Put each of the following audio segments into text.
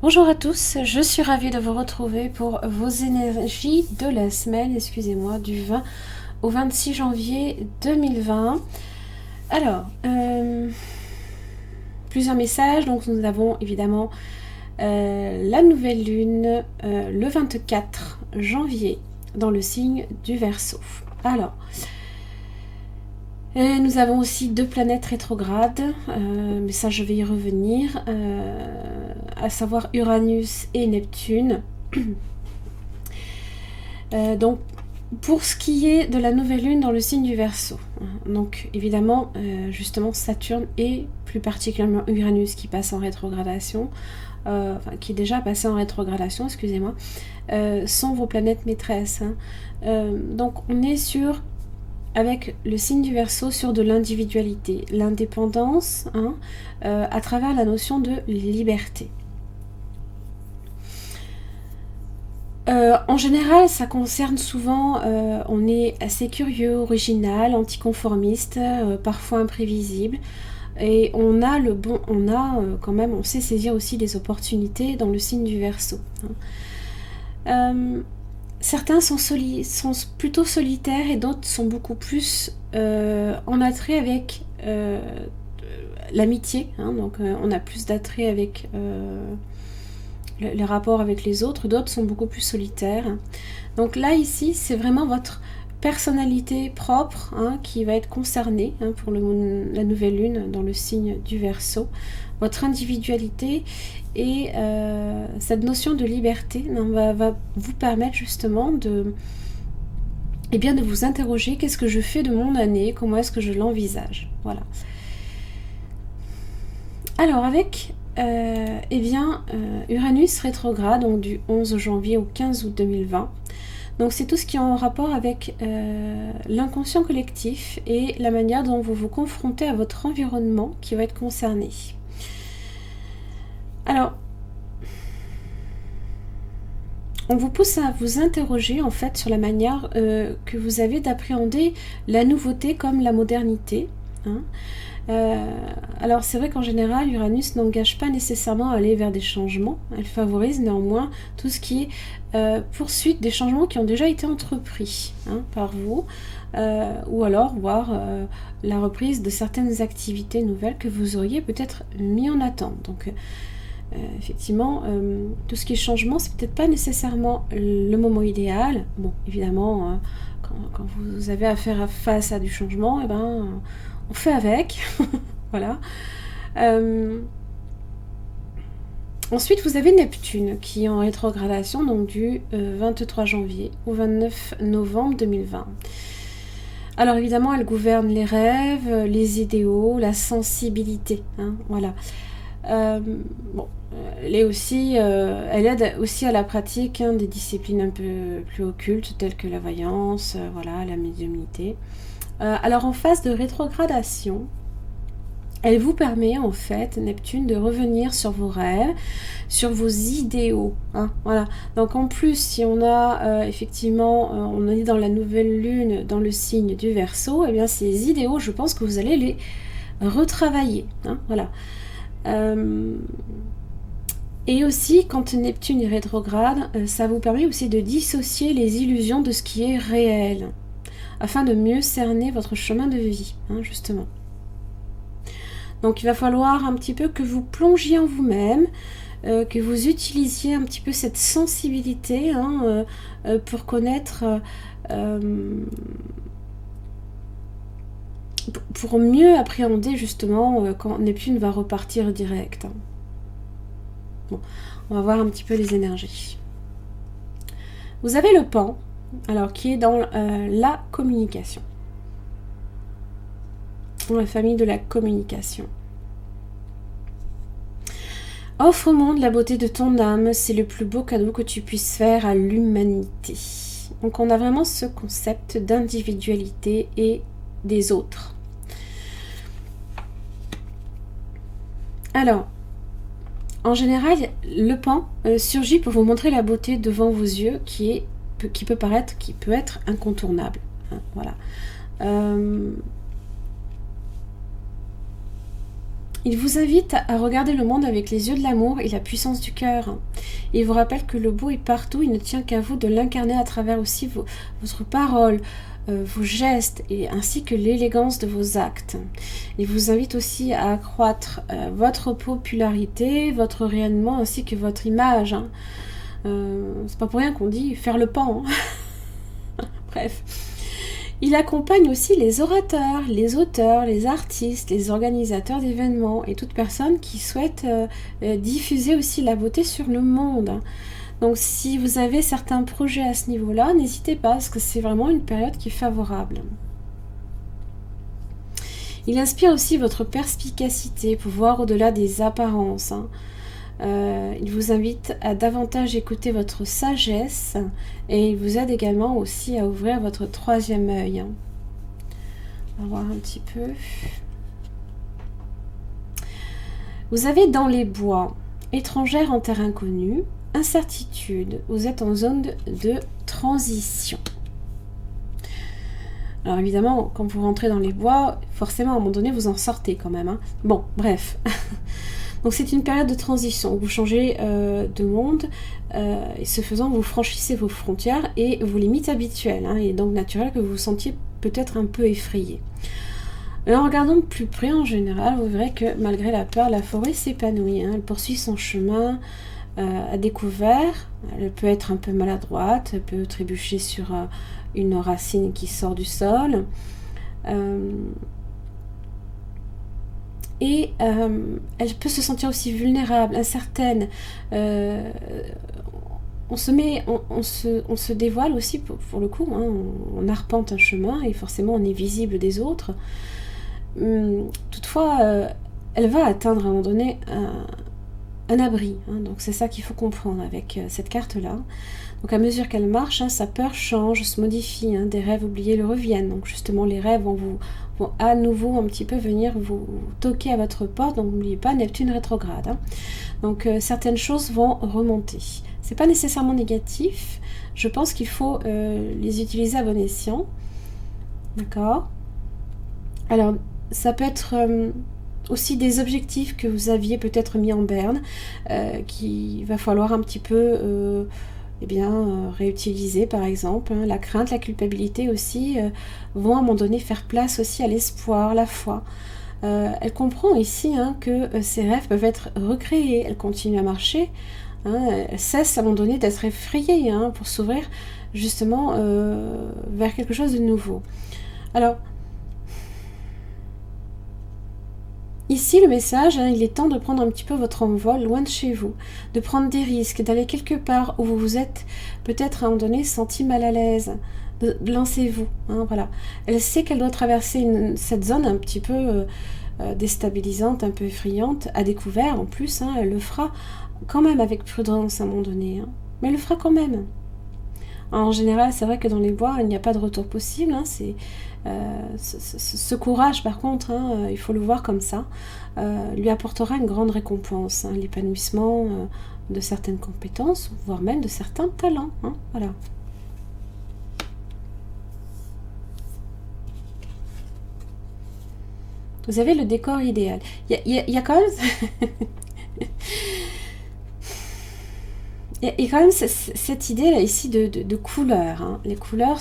Bonjour à tous, je suis ravie de vous retrouver pour vos énergies de la semaine, excusez-moi, du 20 au 26 janvier 2020. Alors, plusieurs messages, donc nous avons évidemment la nouvelle lune le 24 janvier dans le signe du Verseau. Alors, nous avons aussi deux planètes rétrogrades, mais ça je vais y revenir, à savoir Uranus et Neptune. Donc pour ce qui est de la nouvelle lune dans le signe du Verseau, donc évidemment justement Saturne et plus particulièrement Uranus qui passe en rétrogradation, qui est déjà passé en rétrogradation, excusez-moi, sont vos planètes maîtresses. Donc on est sur, avec le signe du Verseau, sur de l'individualité, l'indépendance, à travers la notion de liberté. En général, ça concerne souvent, on est assez curieux, original, anticonformiste, parfois imprévisible, et on a quand même, on sait saisir aussi des opportunités dans le signe du Verseau. Certains sont plutôt solitaires et d'autres sont beaucoup plus en attrait avec l'amitié, donc on a plus d'attrait avec les rapports avec les autres, d'autres sont beaucoup plus solitaires. Donc là, ici, c'est vraiment votre personnalité propre qui va être concernée pour la nouvelle lune dans le signe du Verseau. Votre individualité et cette notion de liberté va vous permettre justement de vous interroger, qu'est-ce que je fais de mon année, comment est-ce que je l'envisage. Voilà. Alors avec Uranus rétrograde, donc du 11 janvier au 15 août 2020. Donc c'est tout ce qui est en rapport avec l'inconscient collectif et la manière dont vous vous confrontez à votre environnement qui va être concerné. Alors, on vous pousse à vous interroger en fait sur la manière que vous avez d'appréhender la nouveauté comme la modernité. Alors c'est vrai qu'en général Uranus n'engage pas nécessairement à aller vers des changements, elle favorise néanmoins tout ce qui est poursuite des changements qui ont déjà été entrepris par vous, ou alors voir la reprise de certaines activités nouvelles que vous auriez peut-être mis en attente. Donc effectivement, tout ce qui est changement, c'est peut-être pas nécessairement le moment idéal. Bon, évidemment, quand vous avez à faire face à du changement, on fait avec. Voilà. Ensuite, vous avez Neptune qui est en rétrogradation, donc du 23 janvier au 29 novembre 2020. Alors évidemment, elle gouverne les rêves, les idéaux, la sensibilité. Voilà. Elle aide aussi à la pratique des disciplines un peu plus occultes telles que la voyance, la médiumnité. Alors en phase de rétrogradation, elle vous permet en fait, Neptune, de revenir sur vos rêves, sur vos idéaux. Voilà. Donc en plus, si on a effectivement, on est dans la nouvelle lune, dans le signe du Verseau, ces idéaux, je pense que vous allez les retravailler. Voilà. Et aussi, quand Neptune est rétrograde, ça vous permet aussi de dissocier les illusions de ce qui est réel, afin de mieux cerner votre chemin de vie, justement. Donc il va falloir un petit peu que vous plongiez en vous-même, que vous utilisiez un petit peu cette sensibilité pour connaître, pour mieux appréhender justement quand Neptune va repartir direct. Bon, on va voir un petit peu les énergies. Vous avez le Pan, alors qui est dans la communication, dans la famille de la communication. Offre au monde la beauté de ton âme, c'est le plus beau cadeau que tu puisses faire à l'humanité. Donc on a vraiment ce concept d'individualité et des autres. Alors, en général, le Pan surgit pour vous montrer la beauté devant vos yeux qui peut être incontournable. Voilà. Il vous invite à regarder le monde avec les yeux de l'amour et la puissance du cœur. Il vous rappelle que le beau est partout, il ne tient qu'à vous de l'incarner à travers aussi votre parole, vos gestes et ainsi que l'élégance de vos actes. Il vous invite aussi à accroître votre popularité, votre rayonnement ainsi que votre image. Hein. C'est pas pour rien qu'on dit faire le pan. Hein. Bref. Il accompagne aussi les orateurs, les auteurs, les artistes, les organisateurs d'événements et toute personne qui souhaite diffuser aussi la beauté sur le monde. Donc si vous avez certains projets à ce niveau-là, n'hésitez pas parce que c'est vraiment une période qui est favorable. Il inspire aussi votre perspicacité pour voir au-delà des apparences. Hein. Il vous invite à davantage écouter votre sagesse et il vous aide également aussi à ouvrir votre troisième œil. On va voir un petit peu. Vous avez dans les bois, étrangère en terre inconnue, incertitude, vous êtes en zone de transition. Alors évidemment, quand vous rentrez dans les bois, forcément à un moment donné vous en sortez quand même. Hein. Bon, bref. Donc c'est une période de transition, vous changez de monde, et ce faisant vous franchissez vos frontières et vos limites habituelles. Hein, et donc naturel que vous vous sentiez peut-être un peu effrayé. Mais en regardant de plus près en général, vous verrez que malgré la peur, la forêt s'épanouit. Hein, elle poursuit son chemin à découvert, elle peut être un peu maladroite, elle peut trébucher sur une racine qui sort du sol. Et elle peut se sentir aussi vulnérable, incertaine. On se dévoile aussi pour le coup. Hein, on arpente un chemin et forcément on est visible des autres. Toutefois, elle va atteindre à un moment donné un abri. Hein, donc c'est ça qu'il faut comprendre avec cette carte-là. Donc à mesure qu'elle marche, hein, sa peur change, se modifie. Hein, des rêves oubliés le reviennent. Donc justement, les rêves vont à nouveau un petit peu venir vous toquer à votre porte. Donc n'oubliez pas, Neptune rétrograde. Hein. Donc certaines choses vont remonter. C'est pas nécessairement négatif. Je pense qu'il faut les utiliser à bon escient. D'accord ? Alors, ça peut être aussi des objectifs que vous aviez peut-être mis en berne, qu'il va falloir un petit peu réutiliser par exemple. Hein. La crainte, la culpabilité aussi vont à un moment donné faire place aussi à l'espoir, la foi. Elle comprend ici hein, que ces rêves peuvent être recréés, elle continue à marcher, hein, elle cesse à un moment donné d'être effrayée hein, pour s'ouvrir justement vers quelque chose de nouveau. Alors, ici, le message, hein, il est temps de prendre un petit peu votre envol loin de chez vous, de prendre des risques, d'aller quelque part où vous vous êtes peut-être à un moment donné senti mal à l'aise. Lancez-vous. Hein, voilà. Elle sait qu'elle doit traverser cette zone un petit peu déstabilisante, un peu effrayante, à découvert en plus. Hein, elle le fera quand même avec prudence à un moment donné. Hein, mais elle le fera quand même. En général, c'est vrai que dans les bois, il n'y a pas de retour possible. Hein, ce courage, par contre, hein, il faut le voir comme ça, lui apportera une grande récompense, hein, l'épanouissement de certaines compétences, voire même de certains talents. Hein, voilà. Vous avez le décor idéal. Il y a quand même... Il y a quand même cette idée là ici de couleurs. Hein. Les couleurs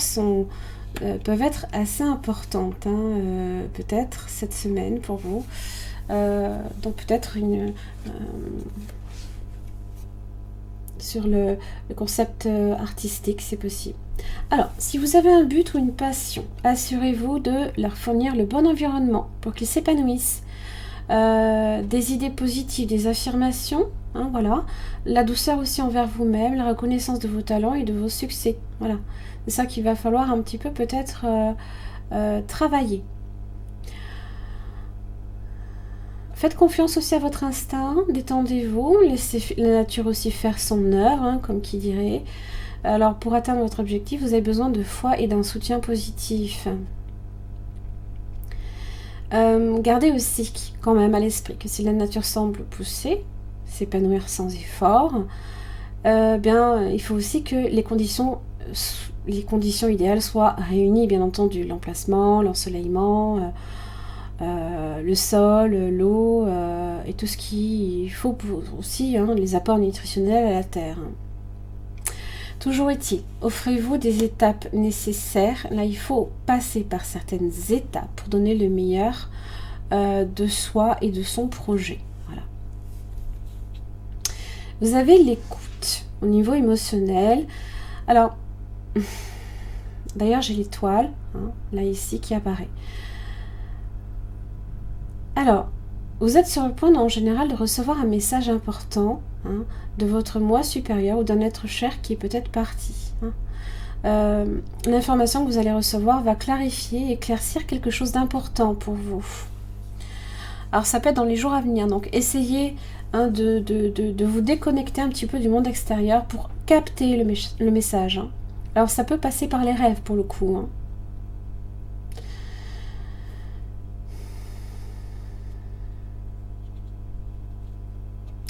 peuvent être assez importantes, hein, peut-être cette semaine pour vous. Donc peut-être sur le concept artistique, c'est possible. Alors, si vous avez un but ou une passion, assurez-vous de leur fournir le bon environnement pour qu'ils s'épanouissent. Des idées positives, des affirmations, hein, voilà. La douceur aussi envers vous-même, la reconnaissance de vos talents et de vos succès. Voilà. C'est ça qu'il va falloir un petit peu peut-être travailler. Faites confiance aussi à votre instinct, détendez-vous, laissez la nature aussi faire son œuvre, hein, comme qui dirait. Alors pour atteindre votre objectif, vous avez besoin de foi et d'un soutien positif. Gardez aussi quand même à l'esprit que si la nature semble pousser, s'épanouir sans effort, il faut aussi que les conditions idéales soient réunies, bien entendu, l'emplacement, l'ensoleillement, le sol, l'eau et tout ce qu'il faut aussi, hein, les apports nutritionnels à la terre. Toujours est-il, offrez-vous des étapes nécessaires. Là, il faut passer par certaines étapes pour donner le meilleur de soi et de son projet. Voilà. Vous avez l'écoute au niveau émotionnel. Alors, d'ailleurs, j'ai l'étoile, hein, là ici, qui apparaît. Alors, vous êtes sur le point en général de recevoir un message important, hein, de votre moi supérieur ou d'un être cher qui est peut-être parti. Hein. L'information que vous allez recevoir va clarifier, éclaircir quelque chose d'important pour vous. Alors ça peut être dans les jours à venir, donc essayez, hein, de vous déconnecter un petit peu du monde extérieur pour capter le message. Hein. Alors ça peut passer par les rêves pour le coup. Hein.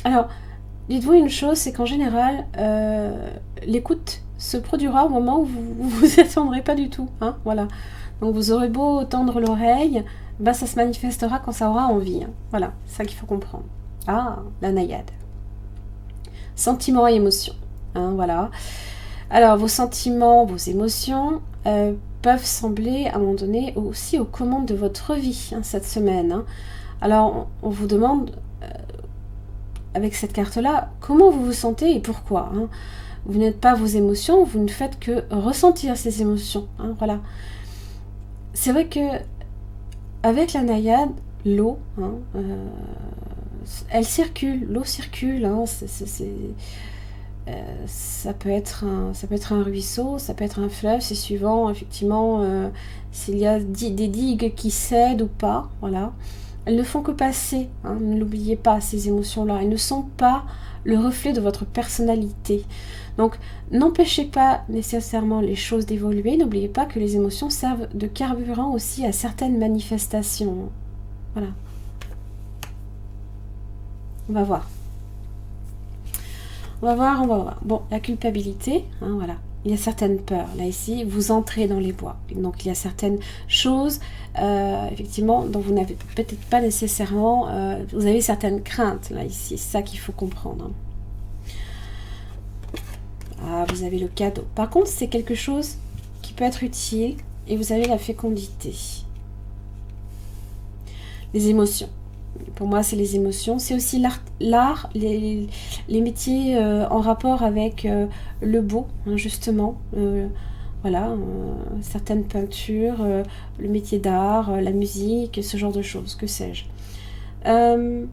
Alors, dites-vous une chose, c'est qu'en général, l'écoute se produira au moment où vous vous attendrez pas du tout. Hein, voilà. Donc vous aurez beau tendre l'oreille, ben ça se manifestera quand ça aura envie. Hein. Voilà, c'est ça qu'il faut comprendre. Ah, la naïade. Sentiments et émotions. Hein, voilà. Alors, vos sentiments, vos émotions peuvent sembler, à un moment donné, aussi aux commandes de votre vie, hein, cette semaine. Hein. Alors, on vous demande, avec cette carte-là, comment vous vous sentez et pourquoi. Hein. Vous n'êtes pas vos émotions, vous ne faites que ressentir ces émotions. Hein, voilà. C'est vrai que avec la naïade, l'eau, hein, elle circule, l'eau circule. Hein, ça peut être un ruisseau, ça peut être un fleuve, c'est suivant effectivement s'il y a des digues qui cèdent ou pas. Voilà. Elles ne font que passer, hein, ne l'oubliez pas, ces émotions-là. Elles ne sont pas le reflet de votre personnalité. Donc, n'empêchez pas nécessairement les choses d'évoluer. N'oubliez pas que les émotions servent de carburant aussi à certaines manifestations. Voilà. On va voir. On va voir. Bon, la culpabilité, hein, voilà. Il y a certaines peurs. Là, ici, vous entrez dans les bois. Donc, il y a certaines choses, effectivement, dont vous n'avez peut-être pas nécessairement... vous avez certaines craintes, là, ici. C'est ça qu'il faut comprendre. Ah, vous avez le cadeau. Par contre, c'est quelque chose qui peut être utile. Et vous avez la fécondité. Les émotions. Pour moi, c'est les émotions. C'est aussi l'art, les métiers en rapport avec le beau, hein, justement. Voilà, certaines peintures, le métier d'art, la musique, ce genre de choses, que sais-je. On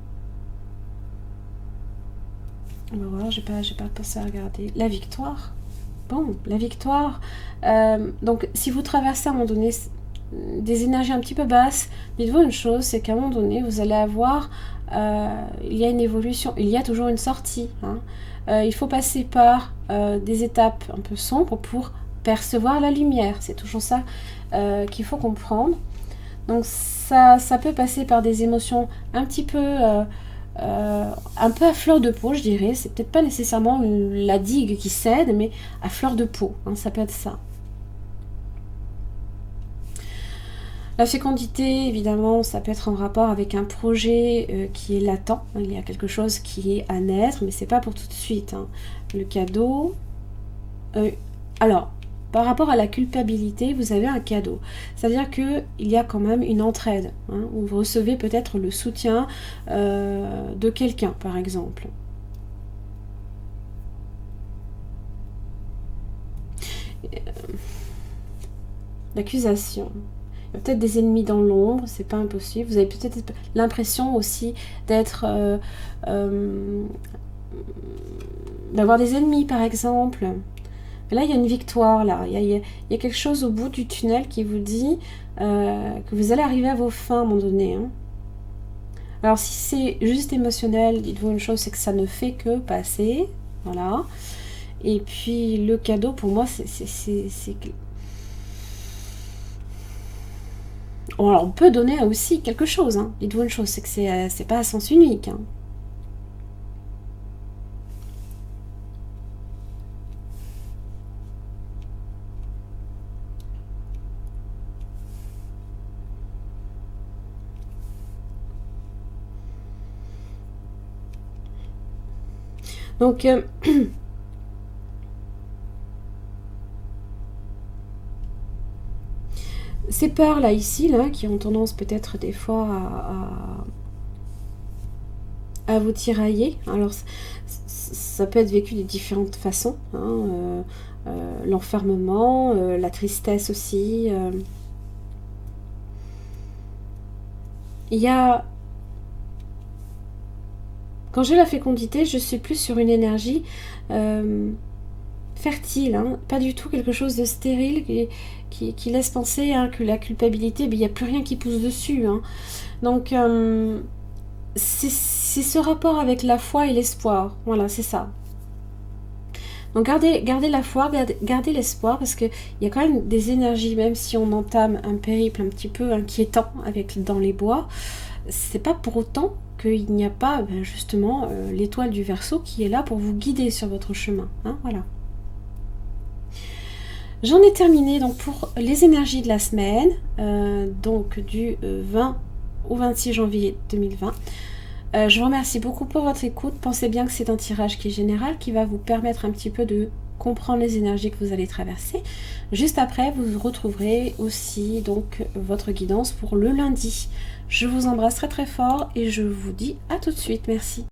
va voir, j'ai pas pensé à regarder. La victoire. Bon, la victoire. Donc, si vous traversez à un moment donné des énergies un petit peu basses, dites-vous une chose, c'est qu'à un moment donné, vous allez avoir, il y a une évolution, il y a toujours une sortie. Hein. Il faut passer par des étapes un peu sombres pour percevoir la lumière. C'est toujours ça qu'il faut comprendre. Donc ça peut passer par des émotions un peu à fleur de peau, je dirais. C'est peut-être pas nécessairement la digue qui cède, mais à fleur de peau. Hein, ça peut être ça. La fécondité, évidemment, ça peut être en rapport avec un projet qui est latent. Il y a quelque chose qui est à naître, mais c'est pas pour tout de suite. Hein. Le cadeau. Alors, par rapport à la culpabilité, vous avez un cadeau. C'est-à-dire qu'il y a quand même une entraide. Hein, où vous recevez peut-être le soutien de quelqu'un, par exemple. L'accusation. Il y a peut-être des ennemis dans l'ombre, c'est pas impossible. Vous avez peut-être l'impression aussi d'avoir des ennemis, par exemple. Mais là, il y a une victoire, là. Il y a quelque chose au bout du tunnel qui vous dit que vous allez arriver à vos fins à un moment donné. Hein. Alors, si c'est juste émotionnel, dites-vous une chose, c'est que ça ne fait que passer. Voilà. Et puis, le cadeau, pour moi, c'est alors, on peut donner aussi quelque chose. Hein. Dites-vous une chose, c'est que c'est pas à sens unique. Hein. Donc, ces peurs là ici, là, qui ont tendance peut-être des fois à vous tirailler. Alors, ça peut être vécu de différentes façons. Hein, l'enfermement, la tristesse aussi. Il y a... Quand j'ai la fécondité, je suis plus sur une énergie fertile, hein, pas du tout quelque chose de stérile qui laisse penser hein, que la culpabilité, il n'y a plus rien qui pousse dessus. Hein. Donc, c'est ce rapport avec la foi et l'espoir. Voilà, c'est ça. Donc, gardez la foi, gardez l'espoir, parce qu'il y a quand même des énergies, même si on entame un périple un petit peu inquiétant dans les bois, c'est pas pour autant qu'il n'y a pas justement l'étoile du Verseau qui est là pour vous guider sur votre chemin. Hein, voilà. J'en ai terminé donc pour les énergies de la semaine, donc du 20 au 26 janvier 2020. Je vous remercie beaucoup pour votre écoute. Pensez bien que c'est un tirage qui est général, qui va vous permettre un petit peu de comprendre les énergies que vous allez traverser. Juste après, vous retrouverez aussi donc votre guidance pour le lundi. Je vous embrasse très très fort et je vous dis à tout de suite. Merci.